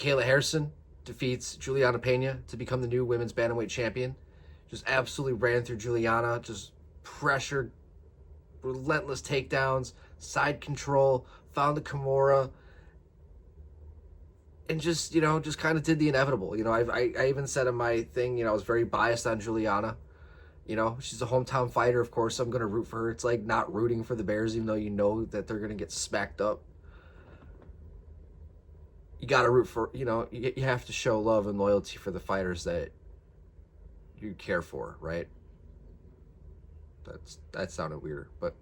Kayla Harrison defeats Julianna Peña to become the new women's bantamweight champion. Just absolutely ran through Julianna, just pressured, relentless takedowns, side control, found the Kimura, and just, just kind of did the inevitable. I even said in my thing, I was very biased on Julianna. She's a hometown fighter, of course, so I'm going to root for her. It's like not rooting for the Bears, even though you know that they're going to get smacked up. You got to root for, you have to show love and loyalty for the fighters that you care for, right? That sounded weird, but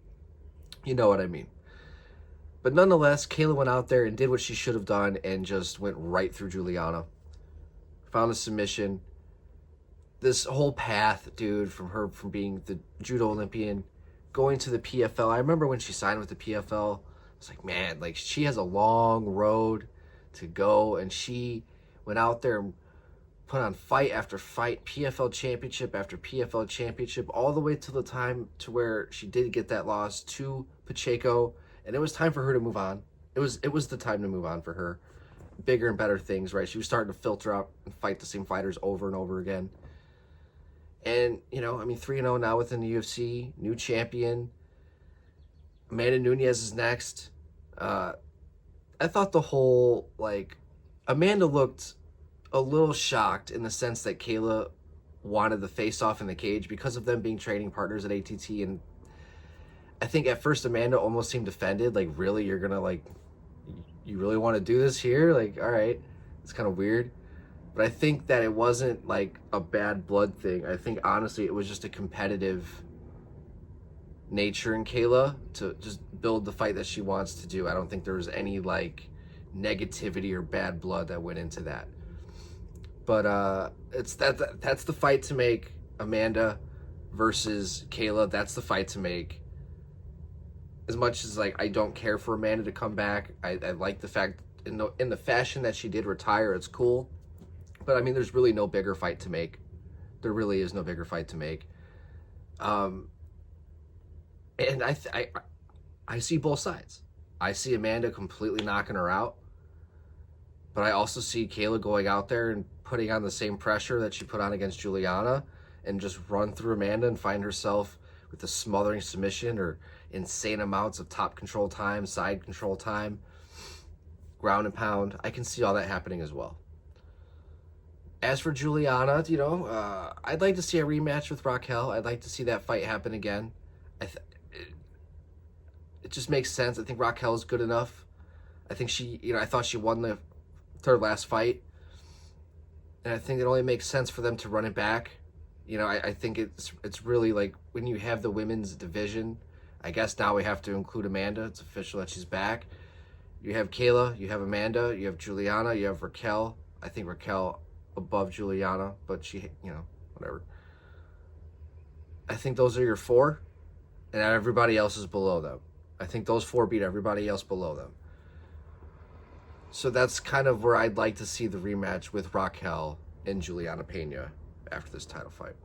you know what I mean. But nonetheless, Kayla went out there and did what she should have done and just went right through Julianna. Found a submission. This whole path, dude, from being the judo Olympian, going to the PFL. I remember when she signed with the PFL, I was like, man, like she has a long road to go, and she went out there and put on fight after fight, PFL championship after PFL championship, all the way to the time to where she did get that loss to Pacheco, and it was time for her to move on. It was the time to move on for her. Bigger and better things, right? She was starting to filter out and fight the same fighters over and over again. And, 3-0 now within the UFC, new champion. Amanda Nunes is next. I thought the whole, Amanda looked a little shocked in the sense that Kayla wanted the face-off in the cage because of them being training partners at ATT. And I think at first Amanda almost seemed offended. Like, really? You're going to, you really want to do this here? Like, all right. It's kind of weird. But I think that it wasn't like a bad blood thing. I think honestly it was just a competitive nature in Kayla to just build the fight that she wants to do. I don't think there was any negativity or bad blood that went into that. But that's the fight to make. Amanda versus Kayla, that's the fight to make. As much as I don't care for Amanda to come back, I like the fact in the fashion that she did retire, it's cool. But there's really no bigger fight to make. There really is no bigger fight to make. And I see both sides. I see Amanda completely knocking her out, but I also see Kayla going out there and putting on the same pressure that she put on against Julianna and just run through Amanda and find herself with a smothering submission or insane amounts of top control time, side control time, ground and pound. I can see all that happening as well. As for Julianna, I'd like to see a rematch with Raquel. I'd like to see that fight happen again. It just makes sense. I think Raquel is good enough. I think I thought she won her last fight. And I think it only makes sense for them to run it back. I think it's really when you have the women's division, I guess now we have to include Amanda. It's official that she's back. You have Kayla, you have Amanda, you have Julianna, you have Raquel. I think Raquel above Julianna, but she, whatever. I think those are your four, and everybody else is below them. I think those four beat everybody else below them. So that's kind of where I'd like to see the rematch with Raquel and Julianna Peña after this title fight.